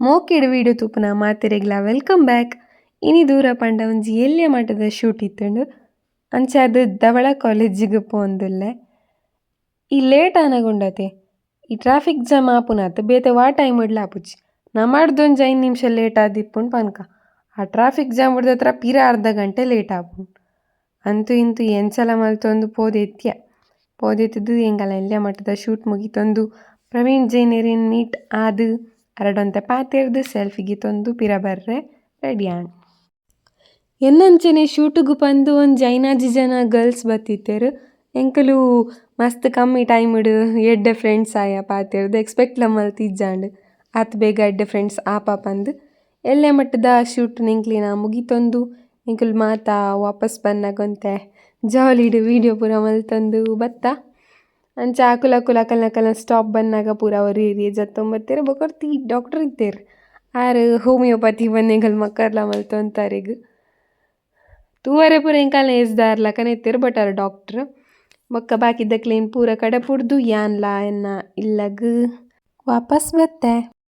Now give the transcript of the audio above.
ಮೋಕೆಡ್ video ತೂಪುನ ಮಾತೆರೆಗ್ಲ welcome back. ಇನಿ ದೂರ ಪಂಡ ಒಂಜಿ ಎಲ್ಯ ಮಟ್ಟದ ಶೂಟ್ ಇತ್ತುಂಡು. ಅಂಚ ಅದು ಧವಳ ಕಾಲೇಜಿಗೆ ಪೋಂದುಲ್ಲೆ. ಈ ಲೇಟ್ ಆನಗುಂಡತೆ ಈ ಟ್ರಾಫಿಕ್ ಜಾಮ್ ಆಪುನಾತ್ ಬೇತೆ ವಾ ಟೈಮ್ ಇಡ್ಲ ಆಪುಜಿ. ನಮಾಡ್ದೊಂಜಿ 5 ನಿಮಿಷ ಲೇಟ್ ಆದಿಪ್ಪುಂಡು ಪನ್ಕ. ಆ ಟ್ರಾಫಿಕ್ ಜಾಮ್ ಹಿಡ್ದತ್ರ ಪಿರ ಅರ್ಧ ಗಂಟೆ ಲೇಟ್ ಆಪುಂಡು. ಅಂತೂ ಇಂತೂ ಎಂಚಲ ಮಲ್ತೊಂದು ಪೋದೆತ್ಯ. ಪೋದೆತ್ತಿದ್ದು ಎಂಗಲ ಎಲ್ಯ ಮಟ್ಟದ ಶೂಟ್ ಮುಗಿತೊಂದು ಪ್ರವೀಣ್ ಜೈನೇರಿನ್ ಮೀಟ್ ಆದು ಅರಡೊಂತೆ ಪಾತೆರ್ದು ಸೆಲ್ಫಿಗೆ ತೊಂದು ಪಿರ ಬರ್ರೆ ರೆಡಿ ಆಣ್. ಎನ್ನಂಚನೆ ಶೂಟುಗು ಪಂದು ಒಂಜಿ 5 ಜನ ಗರ್ಲ್ಸ್ ಬತ್ತಿತ್ತೆರ್. ಎಂಕುಲು ಮಸ್ತ್ ಕಮ್ಮಿ ಟೈಮ್ ಇಡು ಎಡ್ಡೆ ಫ್ರೆಂಡ್ಸ್ ಆಯ ಪಾತೆರ್ದು ಎಕ್ಸ್ಪೆಕ್ಟ್ಲ ಮಲ್ತಿಜ್ಜಾಂಡ್ ಆತ್ ಬೇಗ ಎಡ್ಡೆ ಫ್ರೆಂಡ್ಸ್ ಆಪ ಪಂದ್ ಎಲ್ಯ ಮಟ್ಟದ ಶೂಟ್ ನಿಂಕ್ಲಿನ ಮುಗಿತೊಂದು ಎಂಕುಲು ಮಾತ ವಾಪಸ್ ಬನ್ನಗೊಂತೆ ಜಾಲಿಡ್ ವೀಡಿಯೋ ಪೂರ ಮಲ್ತೊಂದು ಬತ್ತ. ಅಂಚ ಅಕುಲು ಸ್ಟಾಪ್ ಬನ್ನಾಗ ಪೂರ ಒರಿ ಜತ್ತೊಂಬತ್ತೆರ್ ಬೊಕರ್ತಿ ಡಾಕ್ಟರ್ ಇತ್ತೆರ್ ಆರ್ ಹೋಮಿಯೋಪತಿ ಬನ್ನೆಗಲ್ ಮಕ್ಕರ್ಲ ಮಲ್ತೊಂತಾರೆಗ್ ತೂವರೆ ಪೂರ ಎಂಕಲ್ನ ಏಜ್ದಾರ್ಲಕನೆ ಇತ್ತೆರ್ ಬಟ್ ಅರ್ ಡಾಕ್ಟರ್ ಬೊಕ್ಕ ಬಾಕಿದ ಕ್ಲೇನ್ ಪೂರ ಕಡೆ ಪುಡ್ದು ಯಾನ್ಲ ಎನ್ನ ಇಲ್ಲಗ್ ವಾಪಸ್ ಬತ್ತೆ.